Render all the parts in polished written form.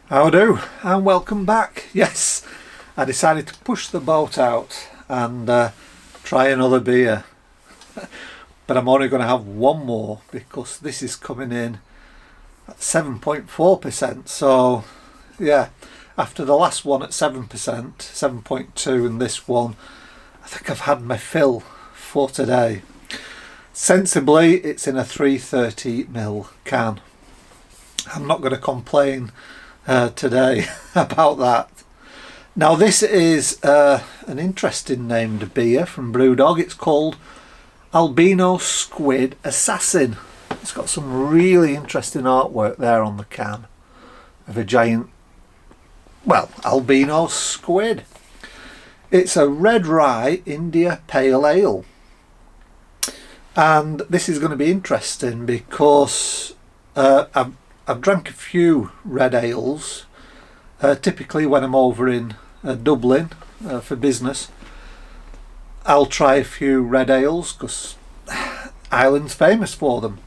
How do, and welcome back. Yes, I decided to push the boat out and try another beer, but I'm only going to have one more because this is coming in at 7.4%. So yeah, after the last one at 7%, 7.2, and this one, I think I've had my fill for today. Sensibly, it's in a 330ml can. I'm not going to complain today about that. Now this is an interesting named beer from Brewdog. It's called Albino Squid Assassin. It's got some really interesting artwork there on the can of a giant, well, albino squid. It's a red rye India Pale Ale, and this is going to be interesting because I've drank a few red ales, typically when I'm over in Dublin for business. I'll try a few red ales because Ireland's famous for them,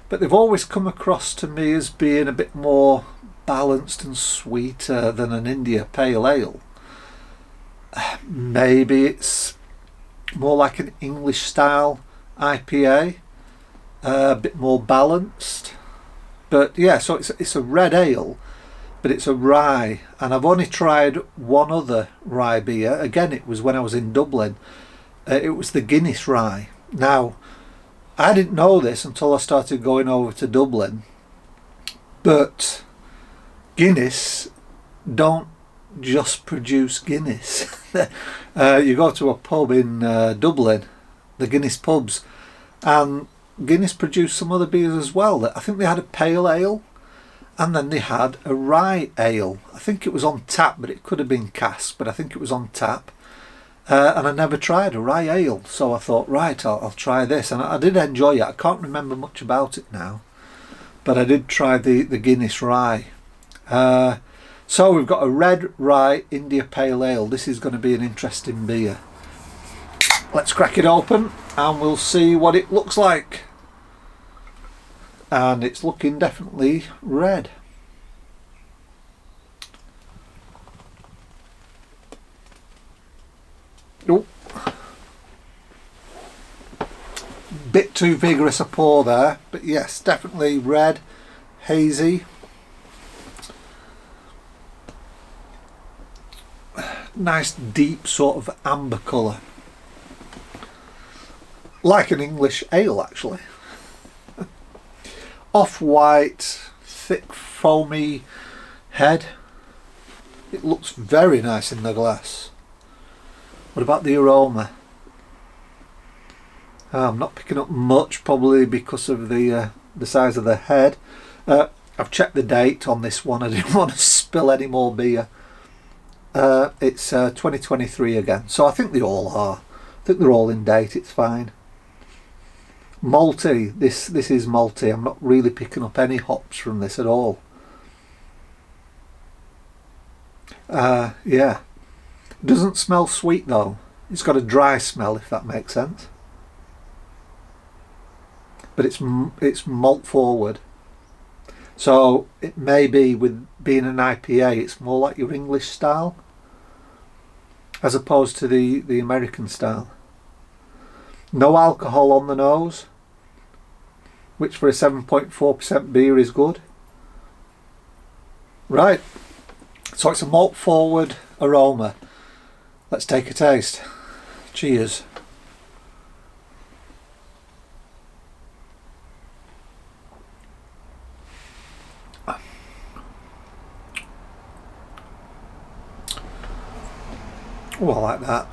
but they've always come across to me as being a bit more balanced and sweeter than an India Pale Ale. Maybe it's more like an English style IPA, a bit more balanced. But yeah, so it's a red ale, but it's a rye, and I've only tried one other rye beer. Again, it was when I was in Dublin. It was the Guinness rye. Now, I didn't know this until I started going over to Dublin, but Guinness don't just produce Guinness. You go to a pub in Dublin, the Guinness pubs, and Guinness produced some other beers as well. I think they had a pale ale, and then they had a rye ale. I think it was on tap, but it could have been cask, but I think it was on tap. And I never tried a rye ale, so I thought, right, I'll try this, and I did enjoy it. I can't remember much about it now, but I did try the Guinness rye. So we've got a red rye India Pale Ale. This is going to be an interesting beer. Let's crack it open and we'll see what it looks like. And it's looking definitely red. Oh, bit too vigorous a pour there, but yes, definitely red, hazy. Nice deep sort of amber colour, like an English ale actually. Off-white, thick foamy head. It looks very nice in the glass. What about the aroma? I'm not picking up much, probably because of the size of the head. I've checked the date on this one. I didn't want to spill any more beer. It's 2023 again, so I think they all are. I think they're all in date. It's fine. Malty. This is malty. I'm not really picking up any hops from this at all. Yeah. Doesn't smell sweet though. It's got a dry smell, if that makes sense. But it's malt forward. So it may be, with being an IPA, it's more like your English style as opposed to the American style. No alcohol on the nose, which for a 7.4% beer is good. Right, so it's a malt forward aroma. Let's take a taste. Cheers. Oh, I like that.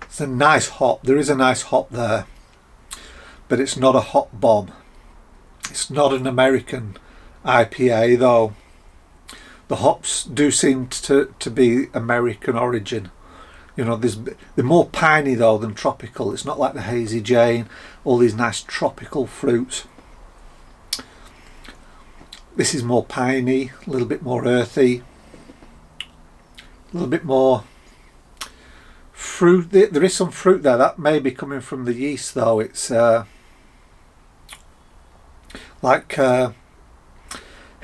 It's a nice hop. There is a nice hop there, but it's not a hop bomb. It's not an American IPA though. The hops do seem to be American origin. You know, they're more piney though than tropical. It's not like the Hazy Jane, all these nice tropical fruits. This is more piney, a little bit more earthy, a little bit more fruit. There is some fruit there. That may be coming from the yeast though. It's like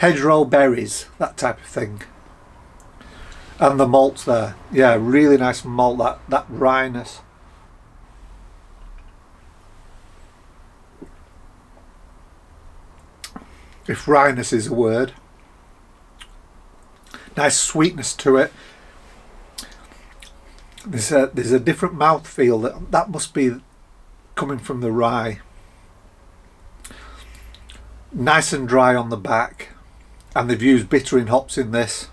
hedgerow berries, that type of thing. And the malt there, yeah, really nice malt, that wryness. If wryness is a word. Nice sweetness to it. There's a different mouthfeel that must be coming from the rye. Nice and dry on the back, and they've used bittering hops in this,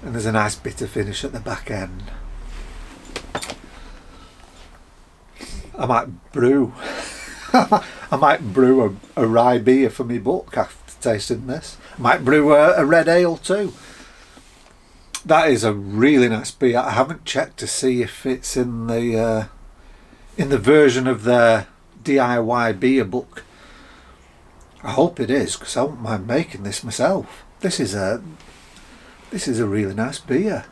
and there's a nice bitter finish at the back end. I might brew I might brew a rye beer for me book after tasting this. I might brew a red ale too. That is a really nice beer. I haven't checked to see if it's in the version of their DIY beer book. I hope it is, because I won't mind making this myself. This is a really nice beer.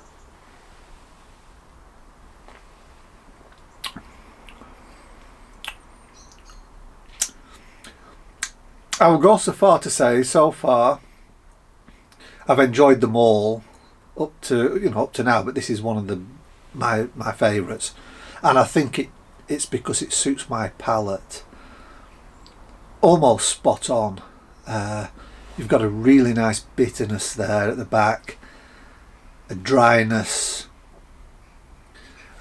I will go so far to say, so far, I've enjoyed them all up to now, but this is one of my favourites, and I think it's because it suits my palate. Almost spot on. You've got a really nice bitterness there at the back, a dryness,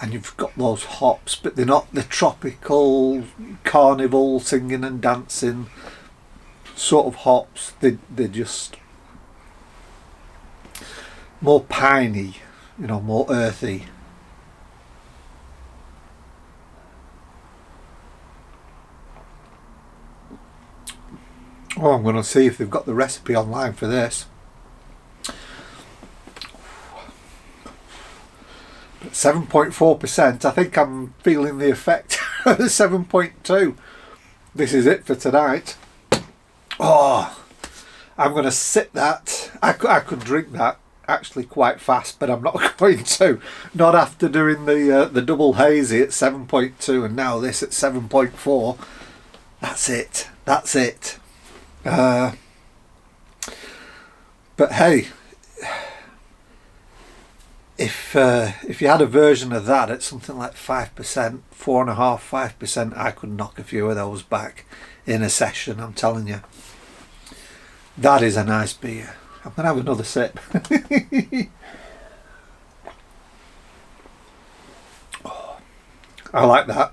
and you've got those hops, but they're not the tropical carnival singing and dancing sort of hops. They're just more piney, more earthy. Oh, I'm going to see if they've got the recipe online for this. But 7.4%, I think I'm feeling the effect of the 7.2. This is it for tonight. Oh, I'm going to sip that. I could drink that actually quite fast, but I'm not going to. Not after doing the double hazy at 7.2 and now this at 7.4. That's it. That's it. But hey, if you had a version of that at something like 5%, 4.5%, 5%, I could knock a few of those back in a session, I'm telling you. That is a nice beer. I'm going to have another sip. Oh, I like that.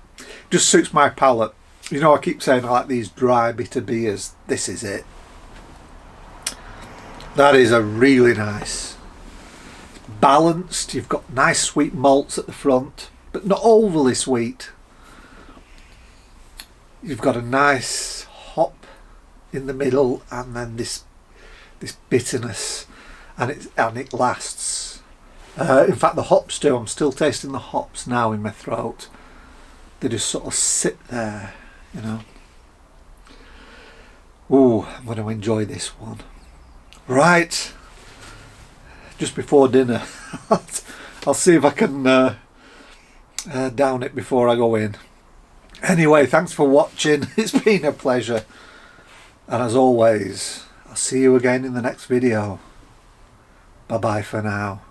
Just suits my palate. I keep saying I like these dry, bitter beers. This is it. That is a really nice. Balanced. You've got nice sweet malts at the front, but not overly sweet. You've got a nice hop in the middle, and then this bitterness, and it lasts. In fact, the hops do. I'm still tasting the hops now in my throat. They just sort of sit there. Ooh, I'm going to enjoy this one. Right, just before dinner. I'll see if I can down it before I go in. Anyway, thanks for watching. It's been a pleasure, and as always, I'll see you again in the next video. Bye bye for now.